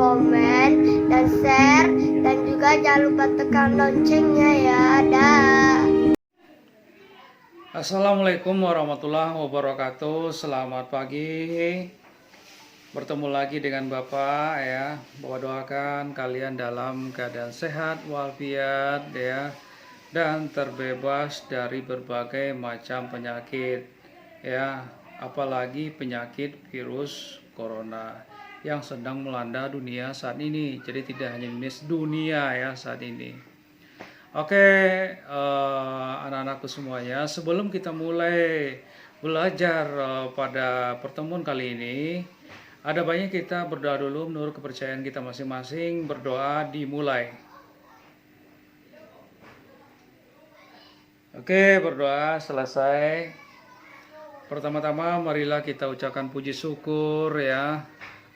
komen, dan share, dan juga jangan lupa tekan loncengnya ya. Dah. Assalamualaikum warahmatullahi wabarakatuh. Selamat pagi. Bertemu lagi dengan Bapak ya. Bapak doakan kalian dalam keadaan sehat walafiat ya, dan terbebas dari berbagai macam penyakit ya, apalagi penyakit virus corona yang sedang melanda dunia saat ini. Jadi tidak hanya Indonesia, dunia ya saat ini. Oke, anak-anakku semuanya, sebelum kita mulai belajar pada pertemuan kali ini, ada baiknya kita berdoa dulu menurut kepercayaan kita masing-masing. Berdoa dimulai. Oke, berdoa selesai. Pertama-tama marilah kita ucapkan puji syukur ya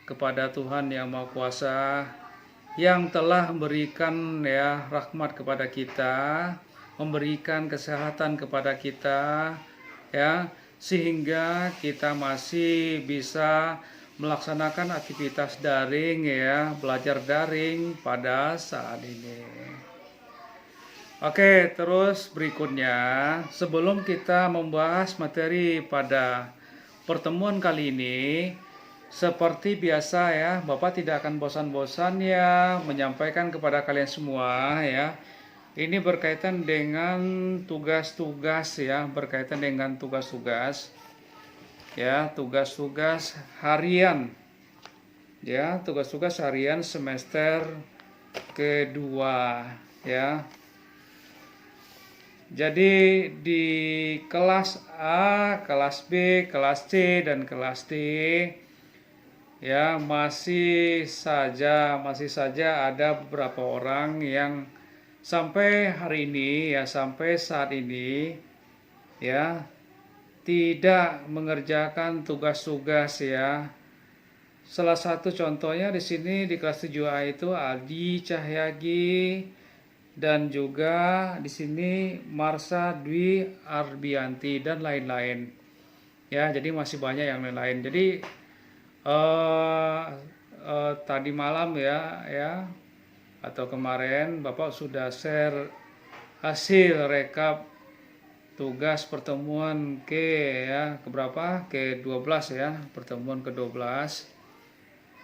kepada Tuhan Yang Maha Kuasa yang telah memberikan ya rahmat kepada kita, memberikan kesehatan kepada kita ya, sehingga kita masih bisa melaksanakan aktivitas daring ya, belajar daring pada saat ini. Oke, terus berikutnya sebelum kita membahas materi pada pertemuan kali ini, seperti biasa ya, Bapak tidak akan bosan-bosan ya menyampaikan kepada kalian semua ya. Ini berkaitan dengan tugas-tugas ya, berkaitan dengan tugas-tugas ya, tugas-tugas harian ya, tugas-tugas harian semester kedua ya. Jadi di kelas A, kelas B, kelas C, dan kelas D ya, masih saja ada beberapa orang yang sampai hari ini ya, sampai saat ini ya, tidak mengerjakan tugas-tugas ya. Salah satu contohnya di sini di kelas 7A itu Aldi Cahyagi, dan juga di sini Marsha Dwi Arbianti dan lain-lain ya. Jadi masih banyak yang lain-lain. Jadi tadi malam ya atau kemarin Bapak sudah share hasil rekap tugas pertemuan keberapa? Ke-12 ya, pertemuan ke-12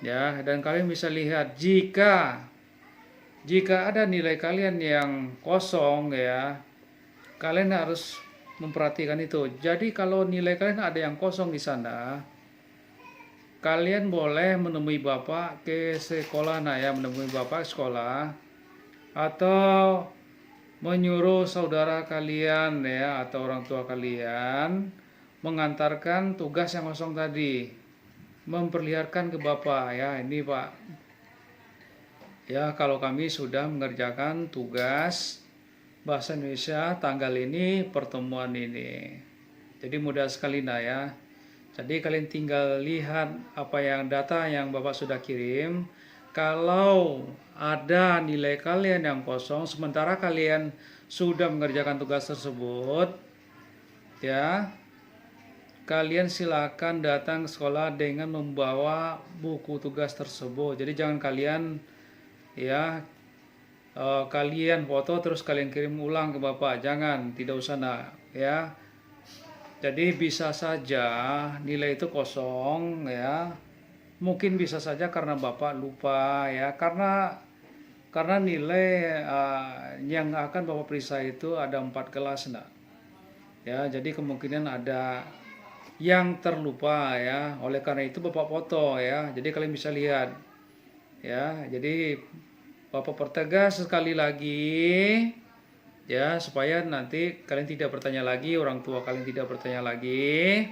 ya. Dan kalian bisa lihat jika ada nilai kalian yang kosong ya, kalian harus memperhatikan itu. Jadi kalau nilai kalian ada yang kosong di sana, kalian boleh menemui Bapak ke sekolah menemui Bapak sekolah, atau menyuruh saudara kalian ya atau orang tua kalian mengantarkan tugas yang kosong tadi, memperlihatkan ke Bapak ya, ini Pak ya, kalau kami sudah mengerjakan tugas bahasa Indonesia tanggal ini, pertemuan ini. Jadi mudah sekali ya. Jadi kalian tinggal lihat apa yang data yang Bapak sudah kirim. Kalau ada nilai kalian yang kosong sementara kalian sudah mengerjakan tugas tersebut ya, kalian silakan datang ke sekolah dengan membawa buku tugas tersebut. Jadi jangan kalian ya kalian foto terus kalian kirim ulang ke Bapak, jangan, tidak usah ya. Jadi bisa saja nilai itu kosong ya, mungkin bisa saja karena Bapak lupa ya, karena nilai yang akan Bapak periksa itu ada 4 kelas ya. Jadi kemungkinan ada yang terlupa ya, oleh karena itu Bapak foto ya, jadi kalian bisa lihat ya. Jadi Bapak pertegas sekali lagi ya, supaya nanti kalian tidak bertanya lagi, orang tua kalian tidak bertanya lagi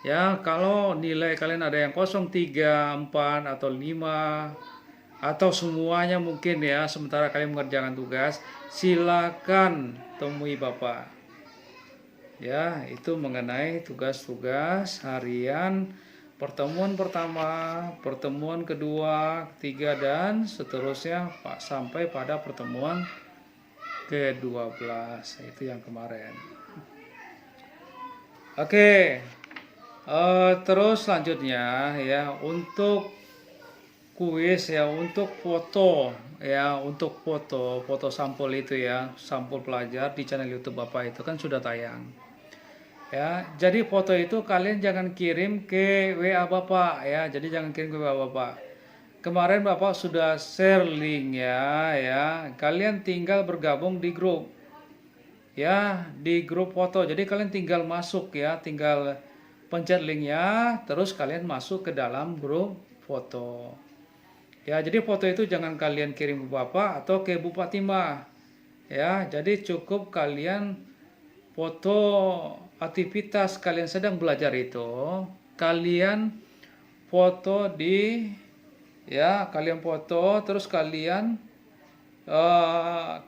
ya. Kalau nilai kalian ada yang 0, 3, 4, atau 5, atau semuanya mungkin ya, sementara kalian mengerjakan tugas, silakan temui Bapak ya. Itu mengenai tugas-tugas harian pertemuan pertama, pertemuan kedua, ketiga, dan seterusnya sampai pada pertemuan ke-12 itu yang kemarin. Oke, terus selanjutnya ya, untuk kuis ya untuk foto ya, untuk foto sampul itu ya, sampul pelajar di channel YouTube Bapak itu kan sudah tayang. Ya, jadi foto itu kalian jangan kirim ke WA Bapak ya. Jadi jangan kirim ke WA Bapak. Kemarin Bapak sudah share link ya. Kalian tinggal bergabung di grup. Ya, di grup foto. Jadi kalian tinggal masuk ya, tinggal pencet linknya, terus kalian masuk ke dalam grup foto. Ya, jadi foto itu jangan kalian kirim ke Bapak atau ke Bu Fatimah. Ya, jadi cukup kalian foto aktivitas kalian sedang belajar itu, kalian foto di ya, kalian foto terus kalian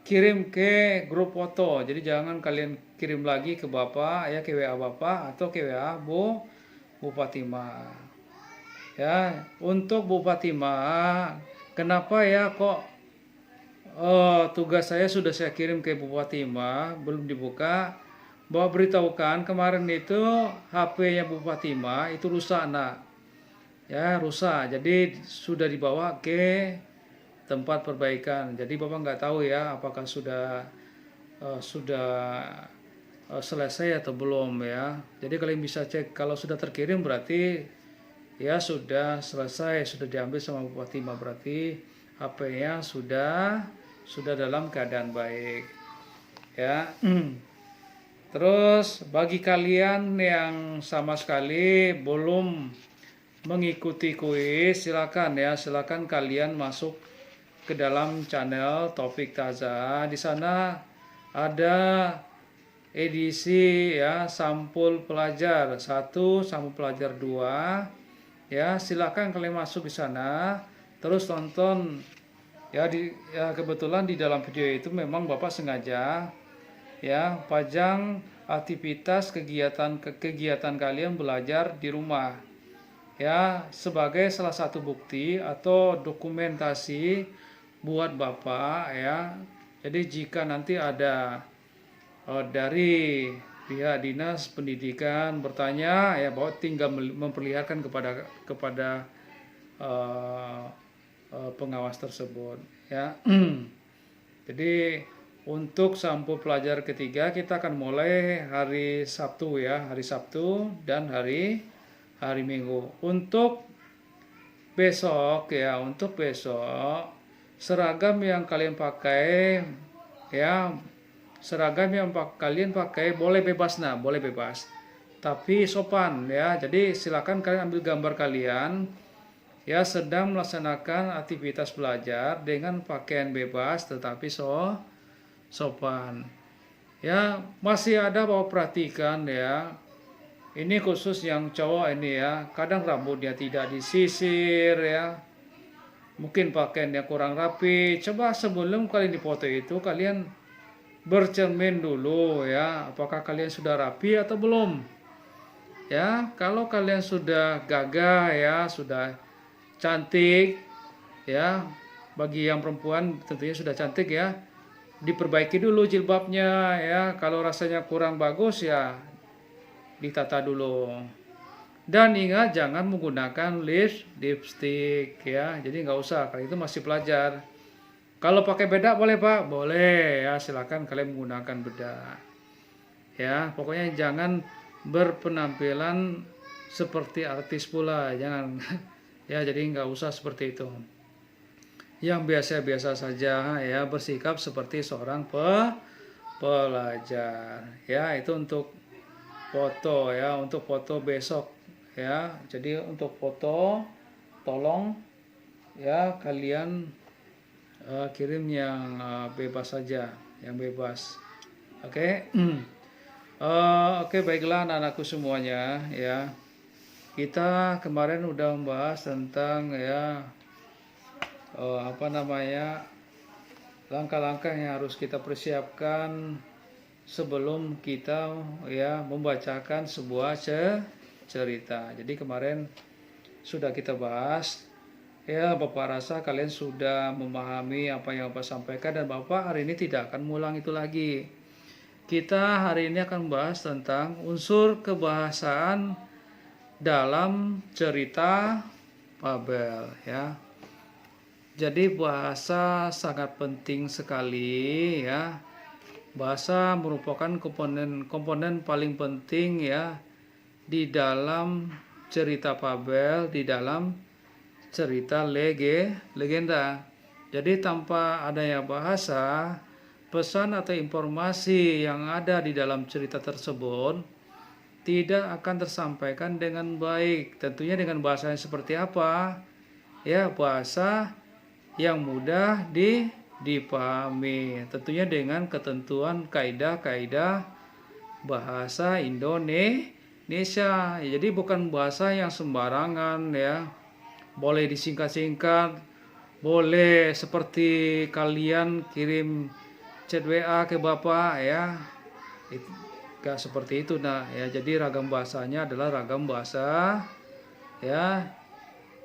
kirim ke grup foto. Jadi jangan kalian kirim lagi ke Bapak ya, ke WA Bapak atau ke WA Bu Fatimah. Ya, untuk Bu Fatimah, kenapa ya kok tugas saya sudah saya kirim ke Bu Fatimah belum dibuka? Bahwa beritahukan kemarin itu HP-nya Bu Fatimah itu rusak nak, ya rusak, jadi sudah dibawa ke tempat perbaikan. Jadi Bapak nggak tahu ya apakah sudah selesai atau belum ya. Jadi kalian bisa cek, kalau sudah terkirim berarti ya sudah selesai, sudah diambil sama Bu Fatimah, berarti HP-nya sudah dalam keadaan baik ya. Terus bagi kalian yang sama sekali belum mengikuti kuis, silakan kalian masuk ke dalam channel Taufik Taza. Di sana ada edisi ya, sampul pelajar 1, sampul pelajar 2. Ya, silakan kalian masuk di sana terus tonton ya. Kebetulan di dalam video itu memang Bapak sengaja ya pajang aktivitas kegiatan kalian belajar di rumah ya, sebagai salah satu bukti atau dokumentasi buat Bapak ya. Jadi jika nanti ada dari pihak dinas pendidikan bertanya ya, bahwa tinggal memperlihatkan kepada pengawas tersebut ya. Jadi untuk sampul pelajar ketiga kita akan mulai hari Sabtu ya, hari Sabtu dan hari Minggu. Untuk besok ya, untuk besok seragam yang kalian pakai ya, seragam yang kalian pakai boleh bebas nah, boleh bebas, tapi sopan ya. Jadi silakan kalian ambil gambar kalian ya sedang melaksanakan aktivitas belajar dengan pakaian bebas tetapi sopan ya. Masih ada Bapak perhatikan ya, ini khusus yang cowok ini ya, kadang rambutnya tidak disisir ya, mungkin pakaiannya kurang rapi. Coba sebelum kalian dipoto itu kalian bercermin dulu ya, apakah kalian sudah rapi atau belum ya. Kalau kalian sudah gagah ya, sudah cantik ya, bagi yang perempuan tentunya sudah cantik ya, diperbaiki dulu jilbabnya ya. Kalau rasanya kurang bagus ya ditata dulu. Dan ingat jangan menggunakan lipstick ya. Jadi nggak usah, kalau itu masih pelajar. Kalau pakai bedak boleh Pak, boleh ya, silakan kalian menggunakan bedak ya. Pokoknya jangan berpenampilan seperti artis pula, jangan ya. Jadi nggak usah seperti itu. Yang biasa-biasa saja ya, bersikap seperti seorang pelajar ya. Itu untuk foto ya, untuk foto besok ya. Jadi untuk foto tolong ya kalian kirim yang bebas saja, yang bebas. Oke. Oke, baiklah anak-anakku semuanya ya. Kita kemarin udah membahas tentang ya langkah-langkah yang harus kita persiapkan sebelum kita ya membacakan sebuah cerita. Jadi kemarin sudah kita bahas ya. Bapak rasa kalian sudah memahami apa yang Bapak sampaikan, dan Bapak hari ini tidak akan mengulang itu lagi. Kita hari ini akan membahas tentang unsur kebahasaan dalam cerita fabel ya. Jadi bahasa sangat penting sekali ya. Bahasa merupakan komponen paling penting ya di dalam cerita fabel, di dalam cerita legenda. Jadi tanpa adanya bahasa, pesan atau informasi yang ada di dalam cerita tersebut tidak akan tersampaikan dengan baik. Tentunya dengan bahasa yang seperti apa? Ya, bahasa yang mudah dipahami. Tentunya dengan ketentuan kaidah-kaidah bahasa Indonesia. Jadi bukan bahasa yang sembarangan ya. Boleh disingkat-singkat, boleh seperti kalian kirim chat WA ke Bapak ya. Gak seperti itu nah ya. Jadi ragam bahasanya adalah ragam bahasa ya.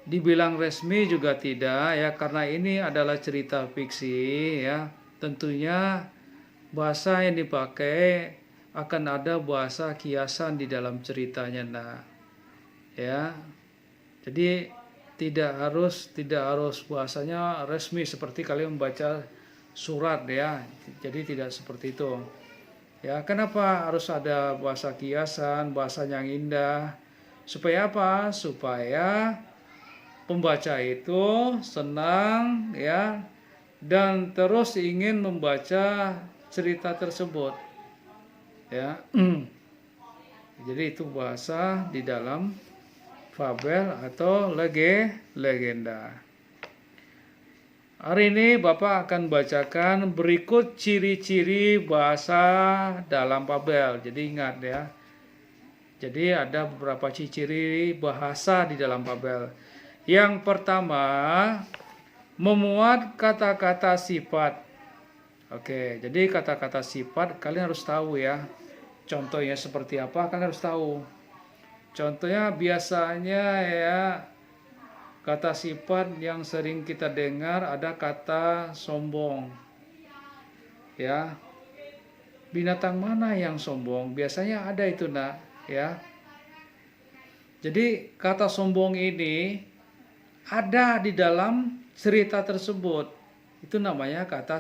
Dibilang resmi juga tidak ya, karena ini adalah cerita fiksi ya. Tentunya bahasa yang dipakai akan ada bahasa kiasan di dalam ceritanya nah ya. Jadi tidak harus bahasanya resmi seperti kalian membaca surat ya. Jadi tidak seperti itu ya. Kenapa harus ada bahasa kiasan, bahasa yang indah? Supaya apa? Supaya pembaca itu senang ya dan terus ingin membaca cerita tersebut ya. Jadi itu bahasa di dalam fabel atau legenda. Hari ini Bapak akan bacakan berikut ciri-ciri bahasa dalam fabel. Jadi ingat ya. Jadi ada beberapa ciri-ciri bahasa di dalam fabel. Yang pertama, memuat kata-kata sifat. Oke, jadi kata-kata sifat kalian harus tahu ya. Contohnya seperti apa kalian harus tahu. Contohnya biasanya ya, kata sifat yang sering kita dengar ada kata sombong. Ya. Binatang mana yang sombong? Biasanya ada itu nak, ya. Jadi kata sombong ini ada di dalam cerita tersebut. Itu namanya kata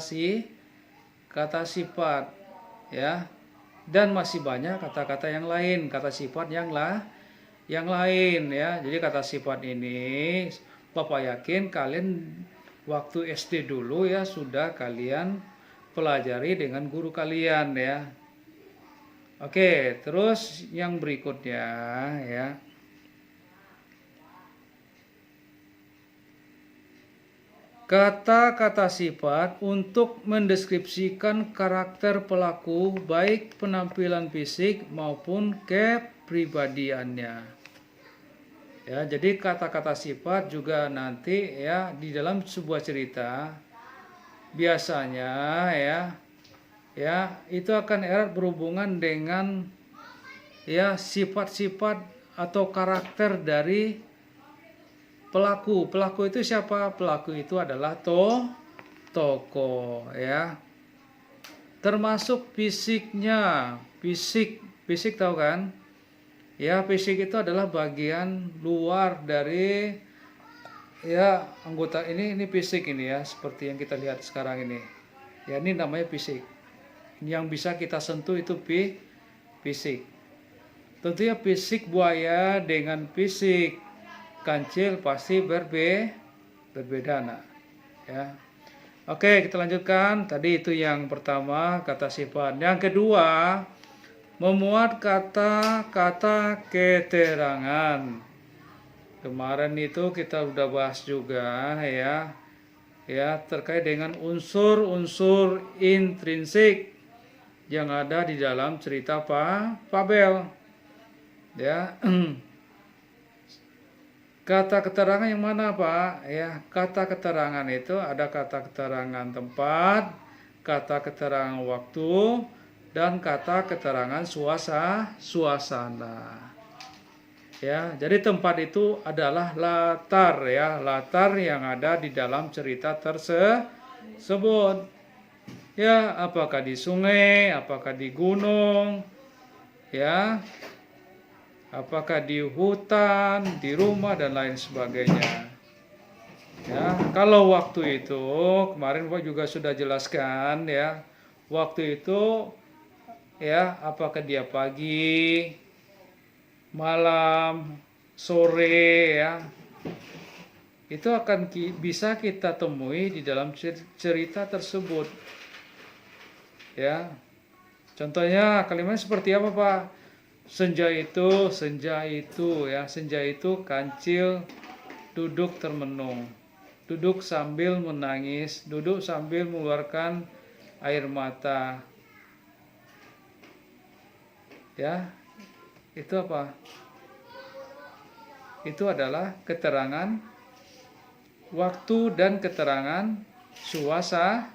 sifat ya. Dan masih banyak kata-kata yang lain, kata sifat yang lain ya. Jadi kata sifat ini Bapak yakin kalian waktu SD dulu ya sudah kalian pelajari dengan guru kalian ya. Oke, terus yang berikutnya ya. Kata-kata sifat untuk mendeskripsikan karakter pelaku baik penampilan fisik maupun kepribadiannya. Ya, jadi kata-kata sifat juga nanti ya di dalam sebuah cerita biasanya ya itu akan erat berhubungan dengan ya sifat-sifat atau karakter dari pelaku. Pelaku itu siapa? Pelaku itu adalah tokoh ya. Termasuk fisiknya. Fisik tahu kan? Ya, fisik itu adalah bagian luar dari ya anggota ini fisik ini ya, seperti yang kita lihat sekarang ini. Ya, ini namanya fisik. Yang bisa kita sentuh itu fisik. Tentunya fisik buaya dengan fisik kancil pasti berbeda nak ya. Oke, kita lanjutkan. Tadi itu yang pertama kata sifat. Yang kedua, memuat kata-kata keterangan. Kemarin itu kita udah bahas juga ya terkait dengan unsur-unsur intrinsik yang ada di dalam cerita fabel ya. Kata keterangan yang mana Pak? Ya, kata keterangan itu ada kata keterangan tempat, kata keterangan waktu, dan kata keterangan suasana. Ya, jadi tempat itu adalah latar ya, latar yang ada di dalam cerita tersebut. Ya, apakah di sungai, apakah di gunung, ya. Apakah di hutan, di rumah dan lain sebagainya. Ya, Kalau waktu itu kemarin Bapak juga sudah jelaskan ya. Waktu itu ya, apakah dia pagi, malam, sore ya. Itu akan bisa kita temui di dalam cerita tersebut. Ya. Contohnya kalimatnya seperti apa, Pak? Senja itu ya, senja itu kancil duduk termenung, duduk sambil menangis, duduk sambil mengeluarkan air mata. Ya, itu apa? Itu adalah keterangan waktu dan keterangan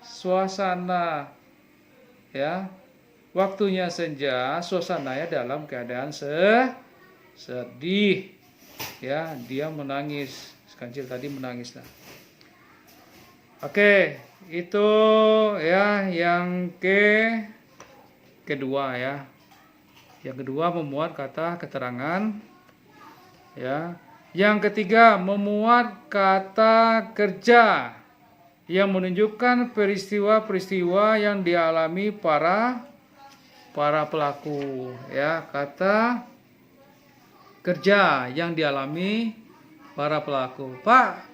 suasana. Ya, waktunya senja, suasananya dalam keadaan sedih. Ya, dia menangis. Kancil tadi menangis. Nah. Oke, itu ya yang kedua ya. Yang kedua memuat kata keterangan. Ya. Yang ketiga memuat kata kerja yang menunjukkan peristiwa-peristiwa yang dialami para pelaku. Ya, kata kerja yang dialami para pelaku. Pak,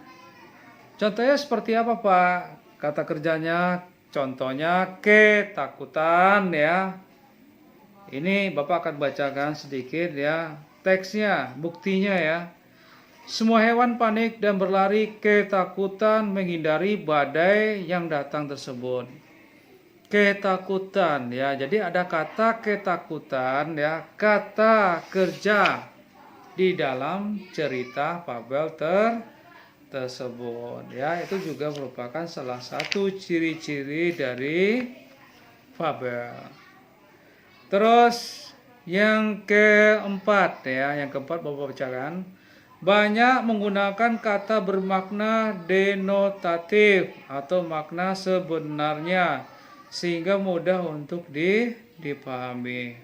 contohnya seperti apa, Pak? Kata kerjanya, contohnya ketakutan ya. Ini Bapak akan bacakan sedikit ya teksnya, buktinya ya. Semua hewan panik dan berlari ketakutan menghindari badai yang datang tersebut. Ketakutan ya. Jadi ada kata ketakutan ya, kata kerja di dalam cerita fabel tersebut ya. Itu juga merupakan salah satu ciri-ciri dari fabel. Terus yang keempat ya, yang keempat Bapak bacakan. Banyak menggunakan kata bermakna denotatif atau makna sebenarnya sehingga mudah untuk dipahami.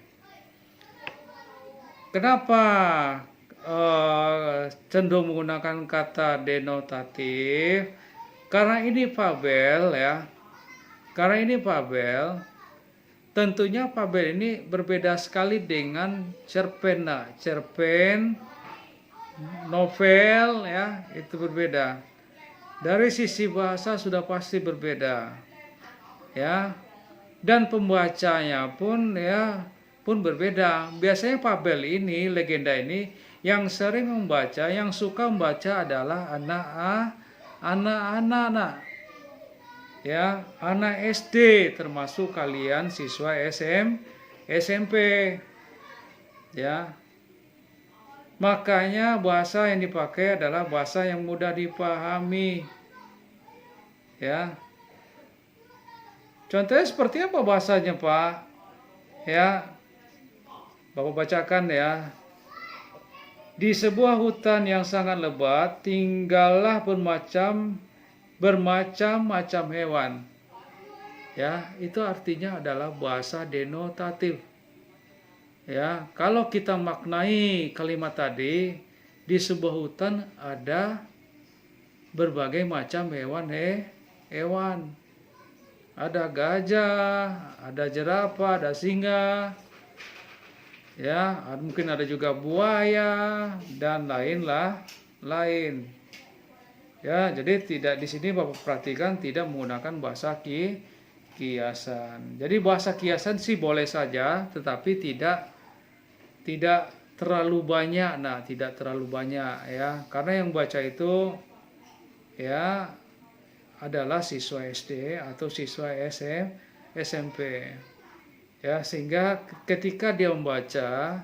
Kenapa cenderung menggunakan kata denotatif? Karena ini fabel ya. Karena ini fabel, tentunya fabel ini berbeda sekali dengan cerpen. Nah, cerpen, novel ya, itu berbeda. Dari sisi bahasa sudah pasti berbeda. Ya. Dan pembacanya pun ya pun berbeda. Biasanya fabel ini, legenda ini yang sering membaca, yang suka membaca adalah anak-anak. Ya, anak SD termasuk kalian siswa SMP. Ya. Makanya bahasa yang dipakai adalah bahasa yang mudah dipahami. Ya. Contohnya seperti apa bahasanya, Pak? Ya. Bapak bacakan ya. Di sebuah hutan yang sangat lebat, tinggallah bermacam-macam hewan. Ya, itu artinya adalah bahasa denotatif. Ya, kalau kita maknai kalimat tadi, di sebuah hutan ada berbagai macam hewan. Ada gajah, ada jerapah, ada singa. Ya, mungkin ada juga buaya dan lain. Ya, jadi tidak di sini Bapak perhatikan tidak menggunakan bahasa kiasan. Jadi bahasa kiasan sih boleh saja, tetapi tidak terlalu banyak. Nah, tidak terlalu banyak ya. Karena yang baca itu ya adalah siswa SD atau siswa SMP. Ya, sehingga ketika dia membaca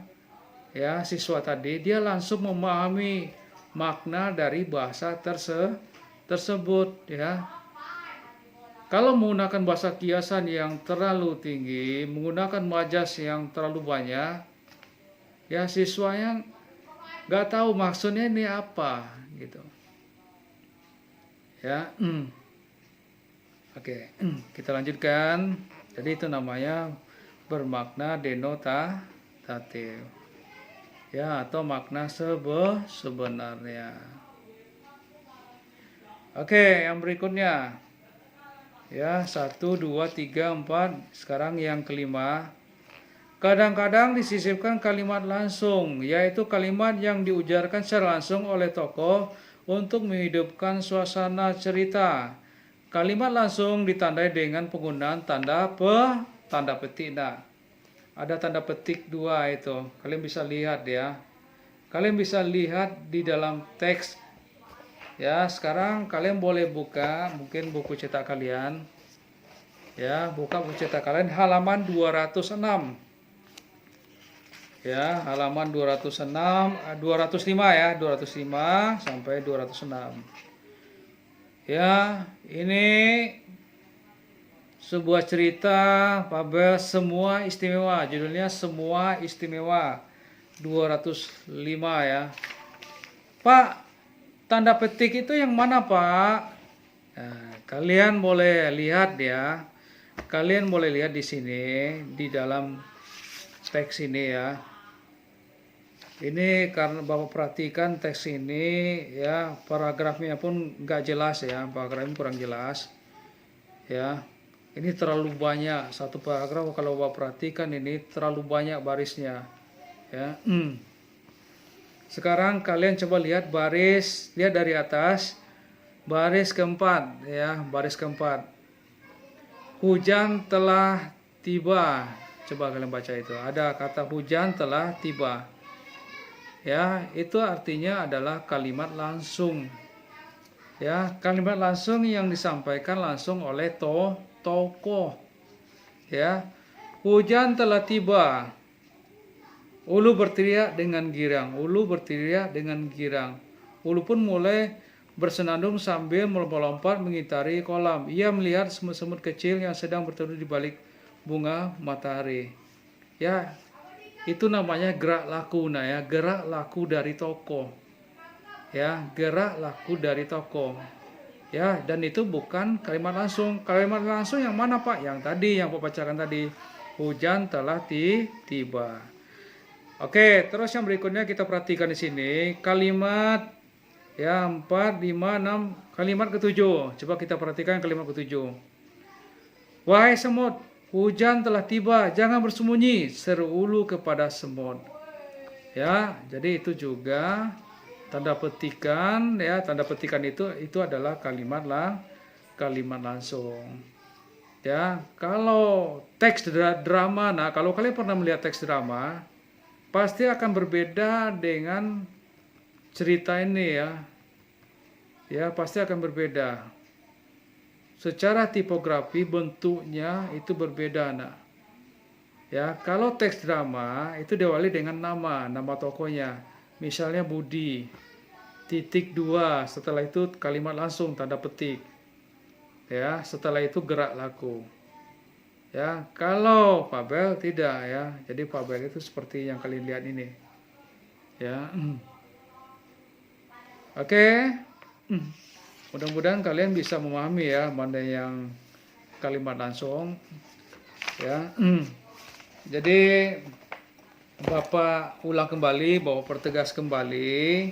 ya siswa tadi dia langsung memahami makna dari bahasa tersebut ya. Kalau menggunakan bahasa kiasan yang terlalu tinggi, menggunakan majas yang terlalu banyak, ya siswanya nggak tahu maksudnya ini apa gitu. Ya, oke, kita lanjutkan. Jadi itu namanya bermakna denotatif, ya atau makna sebenarnya. Oke, yang berikutnya. Ya, 1, 2, 3, 4. Sekarang yang kelima. Kadang-kadang disisipkan kalimat langsung, yaitu kalimat yang diujarkan secara langsung oleh tokoh untuk menghidupkan suasana cerita. Kalimat langsung ditandai dengan penggunaan tanda petik. Nah, ada tanda petik 2 itu. Kalian bisa lihat ya. Kalian bisa lihat di dalam teks. Ya, sekarang kalian boleh buka mungkin buku cetak kalian. Ya, buka buku cetak kalian halaman 206. Ya, halaman 206, 205 ya, 205 sampai 206. Ya, ini sebuah cerita Fabel Semua Istimewa. Judulnya Semua Istimewa. 205 ya. Pak, tanda petik itu yang mana, Pak? Nah, kalian boleh lihat ya. Kalian boleh lihat di sini di dalam teks ini ya. Ini karena Bapak perhatikan teks ini ya, paragrafnya pun nggak jelas ya, paragrafnya kurang jelas ya. Ini terlalu banyak, satu paragraf kalau Bapak perhatikan ini terlalu banyak barisnya ya. Sekarang kalian coba lihat lihat dari atas, baris keempat ya, baris keempat. Hujan telah tiba. Coba kalian baca itu, ada kata hujan telah tiba. Ya, itu artinya adalah kalimat langsung. Ya, kalimat langsung yang disampaikan langsung oleh tokoh. Ya, hujan telah tiba. Ulu berteriak dengan girang. Ulu berteriak dengan girang. Ulu pun mulai bersenandung sambil melompat mengitari kolam. Ia melihat semut-semut kecil yang sedang berteduh di balik bunga matahari. Ya, itu namanya gerak laku. Nah ya, gerak laku dari tokoh. Ya, gerak laku dari tokoh. Ya, dan itu bukan kalimat langsung. Kalimat langsung yang mana, Pak? Yang tadi, yang Pak bacakan tadi. Hujan telah tiba. Oke, terus yang berikutnya kita perhatikan di sini. Kalimat ya 4, 5, 6. Kalimat ke-7. Coba kita perhatikan kalimat ke-7. Wahai semut, hujan telah tiba, jangan bersembunyi, seru ulu kepada semut. Ya, jadi itu juga tanda petikan ya, tanda petikan itu adalah kalimat langsung. Ya, kalau teks drama, nah kalau kalian pernah melihat teks drama, pasti akan berbeda dengan cerita ini ya. Ya, pasti akan berbeda. Secara tipografi bentuknya itu berbeda, nak. Ya, kalau teks drama itu diawali dengan nama tokohnya. Misalnya Budi, titik 2, setelah itu kalimat langsung tanda petik. Ya, setelah itu gerak laku. Ya, kalau Fabel tidak ya. Jadi Fabel itu seperti yang kalian lihat ini. Ya. Oke. Mudah-mudahan kalian bisa memahami ya mana yang kalimat langsung ya. Jadi Bapak ulang kembali, Bapak pertegas kembali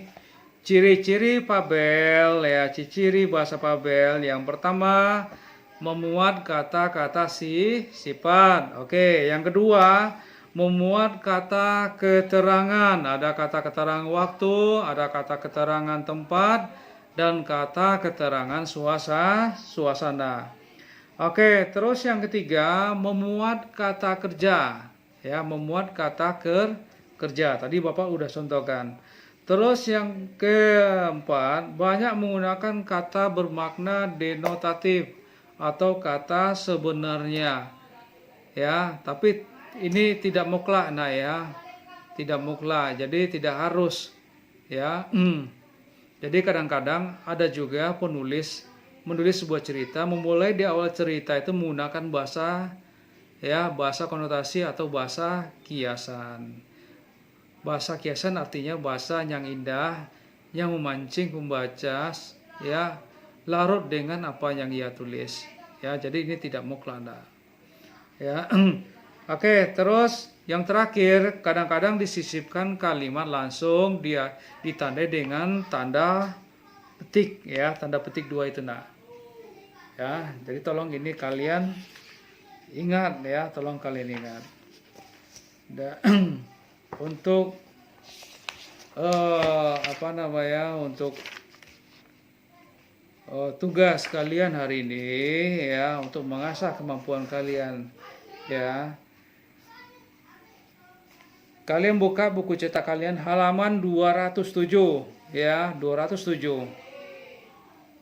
ciri-ciri Fabel ya, ciri bahasa Fabel. Yang pertama, memuat kata-kata sifat. Oke, yang kedua, memuat kata keterangan. Ada kata keterangan waktu, ada kata keterangan tempat, dan kata keterangan suasana. Oke, terus yang ketiga, memuat kata kerja. Ya, memuat kata kerja. Tadi Bapak udah contohkan. Terus yang keempat, banyak menggunakan kata bermakna denotatif atau kata sebenarnya. Ya, tapi ini tidak mutlak, nah ya. Tidak mutlak, jadi tidak harus. Ya. Jadi kadang-kadang ada juga penulis menulis sebuah cerita, memulai di awal cerita itu menggunakan bahasa konotasi atau bahasa kiasan. Bahasa kiasan artinya bahasa yang indah, yang memancing pembaca ya larut dengan apa yang ia tulis. Ya, jadi ini tidak mutlak. Ya. Oke, terus yang terakhir, kadang-kadang disisipkan kalimat langsung dia ditandai dengan tanda petik ya, tanda petik 2 itu nak. Ya, jadi tolong ini kalian ingat ya, tolong kalian ingat. Untuk untuk tugas kalian hari ini ya, untuk mengasah kemampuan kalian ya. Kalian buka buku cetak kalian halaman 207 ya, 207.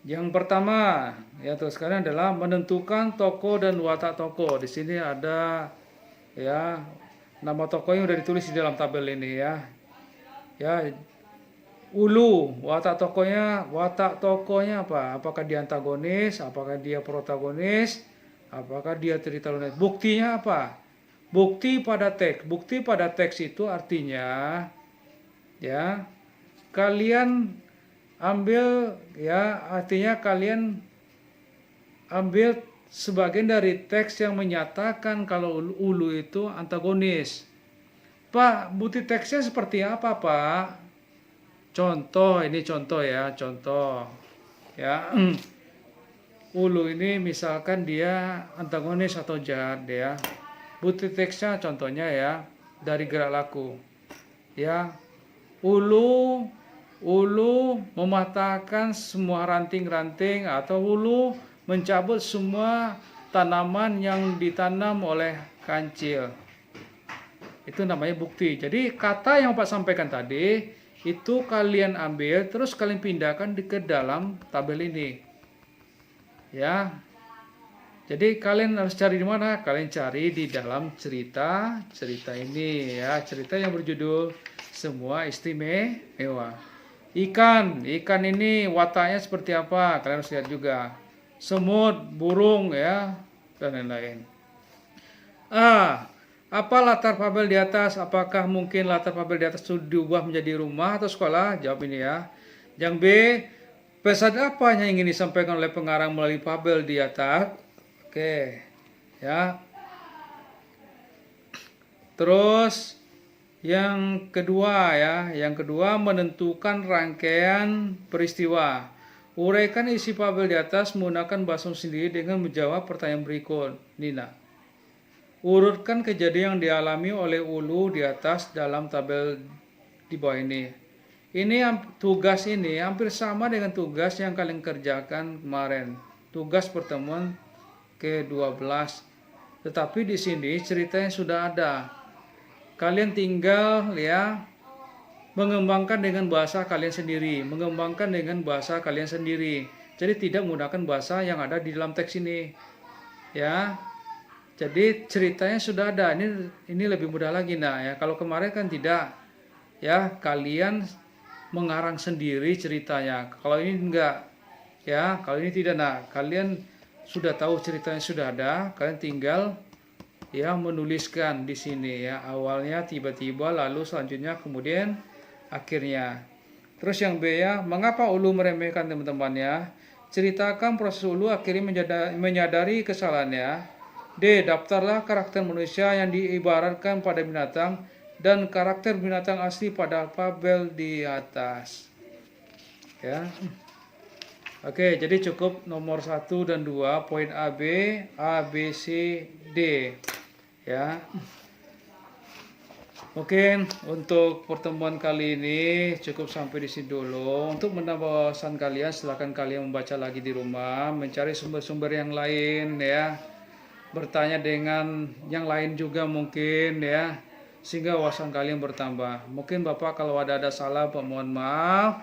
Yang pertama ya, tugas kalian adalah menentukan tokoh dan watak tokoh. Di sini ada ya nama tokohnya udah ditulis di dalam tabel ini ya. Ya, ulu watak tokohnya apa? Apakah dia antagonis? Apakah dia protagonis? Apakah dia cerita lunas? Buktinya apa? Bukti pada teks. Bukti pada teks itu artinya ya, kalian ambil ya, artinya kalian ambil sebagian dari teks yang menyatakan kalau ulu itu antagonis. Pak, bukti teksnya seperti apa, Pak? Contoh, ini contoh ya, contoh. Ya. Ulu ini misalkan dia antagonis atau jahat ya. Bukti teksnya contohnya ya, dari gerak laku. Ya. Ulu mematahkan semua ranting-ranting, atau ulu mencabut semua tanaman yang ditanam oleh kancil. Itu namanya bukti. Jadi kata yang Pak sampaikan tadi itu kalian ambil terus kalian pindahkan ke dalam tabel ini. Ya. Jadi kalian harus cari di mana? Kalian cari di dalam cerita ini ya, cerita yang berjudul Semua Istimewa. Ikan ini wataknya seperti apa? Kalian harus lihat juga. Semut, burung ya, dan lain-lain. Apa latar tabel di atas? Apakah mungkin latar tabel di atas itu diubah menjadi rumah atau sekolah? Jawab ini ya. Yang B, pesan apa yang ingin disampaikan oleh pengarang melalui tabel di atas? Oke, ya. Terus yang kedua ya, menentukan rangkaian peristiwa. Uraikan isi tabel di atas menggunakan bahasa sendiri dengan menjawab pertanyaan berikut. Nina. Urutkan kejadian yang dialami oleh ulu di atas dalam tabel di bawah ini. Tugas ini hampir sama dengan tugas yang kalian kerjakan kemarin. Tugas pertemuan ke-12. Tetapi di sini ceritanya sudah ada. Kalian tinggal ya mengembangkan dengan bahasa kalian sendiri. Jadi tidak menggunakan bahasa yang ada di dalam teks ini. Ya. Jadi ceritanya sudah ada. Ini lebih mudah lagi nah ya. Kalau kemarin kan tidak. Ya, kalian mengarang sendiri ceritanya. Kalau ini enggak. Ya, kalau ini tidak nah. Kalian sudah tahu ceritanya sudah ada, kalian tinggal ya menuliskan di sini ya. Awalnya, tiba-tiba, lalu selanjutnya, kemudian akhirnya. Terus yang B ya, mengapa ulu meremehkan teman-temannya? Ceritakan proses ulu akhirnya menyadari kesalahannya. D. Daftarlah karakter manusia yang diibaratkan pada binatang dan karakter binatang asli pada tabel di atas. Ya. Oke, jadi cukup nomor 1 dan 2, poin A, B, C, D. Ya. Mungkin untuk pertemuan kali ini cukup sampai di sini dulu. Untuk menambah wawasan kalian, silakan kalian membaca lagi di rumah, mencari sumber-sumber yang lain ya. Bertanya dengan yang lain juga mungkin ya, sehingga wawasan kalian bertambah. Mungkin Bapak kalau ada salah, Pak mohon maaf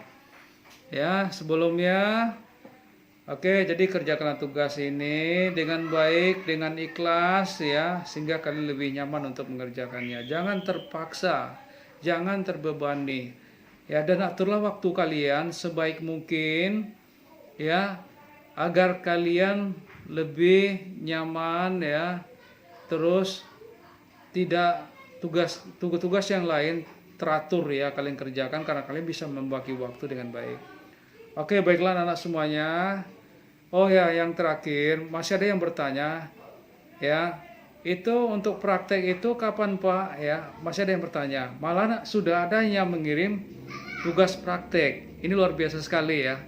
ya sebelumnya. Oke, jadi kerjakanlah tugas ini dengan baik, dengan ikhlas ya, sehingga kalian lebih nyaman untuk mengerjakannya. Jangan terpaksa, jangan terbebani ya, dan aturlah waktu kalian sebaik mungkin ya, agar kalian lebih nyaman ya, terus tidak tugas yang lain teratur ya kalian kerjakan, karena kalian bisa membagi waktu dengan baik. Oke, baiklah anak-anak semuanya. Oh ya, yang terakhir masih ada yang bertanya ya, itu untuk praktek itu kapan Pak ya, masih ada yang bertanya. Malah sudah ada yang mengirim tugas praktek. Ini luar biasa sekali ya.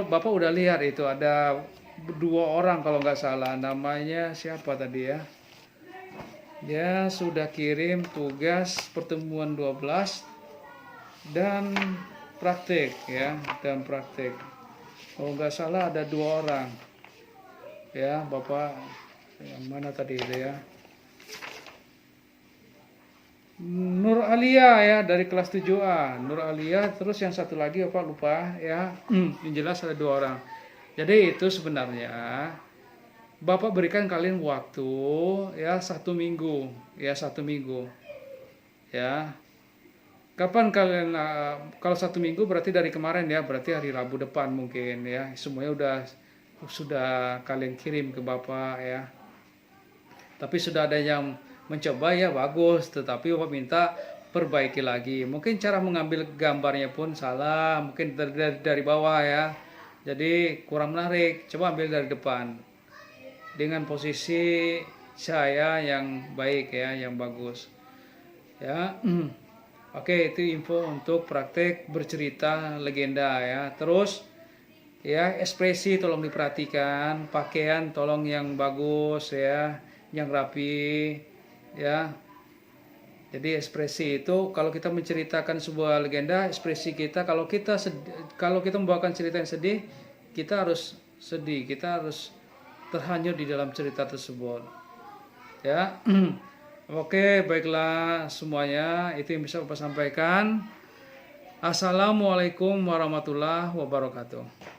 Bapak udah lihat itu ada 2 orang kalau nggak salah, namanya siapa tadi ya? Dia sudah kirim tugas pertemuan 12 dan praktek ya, dan praktek. Kalau nggak salah ada 2 orang ya, Bapak yang mana tadi itu ya? Nur Alia ya, dari kelas 7A. Nur Alia, terus yang satu lagi apa lupa ya. Yang jelas ada 2 orang. Jadi itu sebenarnya Bapak berikan kalian waktu ya 1 minggu ya, 1 minggu ya. Kapan kalian kalau 1 minggu berarti dari kemarin ya, berarti hari Rabu depan mungkin ya. Semuanya sudah kalian kirim ke Bapak ya. Tapi sudah ada yang mencoba ya, bagus, tetapi Bapak minta perbaiki lagi. Mungkin cara mengambil gambarnya pun salah, mungkin dari bawah ya. Jadi kurang menarik. Coba ambil dari depan dengan posisi saya yang baik ya, yang bagus ya. Oke, itu info untuk praktek bercerita legenda ya. Terus ya, ekspresi tolong diperhatikan, pakaian tolong yang bagus ya, yang rapi ya. Jadi ekspresi itu kalau kita menceritakan sebuah legenda, ekspresi kita kalau kita membawakan cerita yang sedih, kita harus sedih, kita harus terhanyut di dalam cerita tersebut ya. Oke, baiklah semuanya, itu yang bisa Bapak sampaikan. Assalamualaikum warahmatullahi wabarakatuh.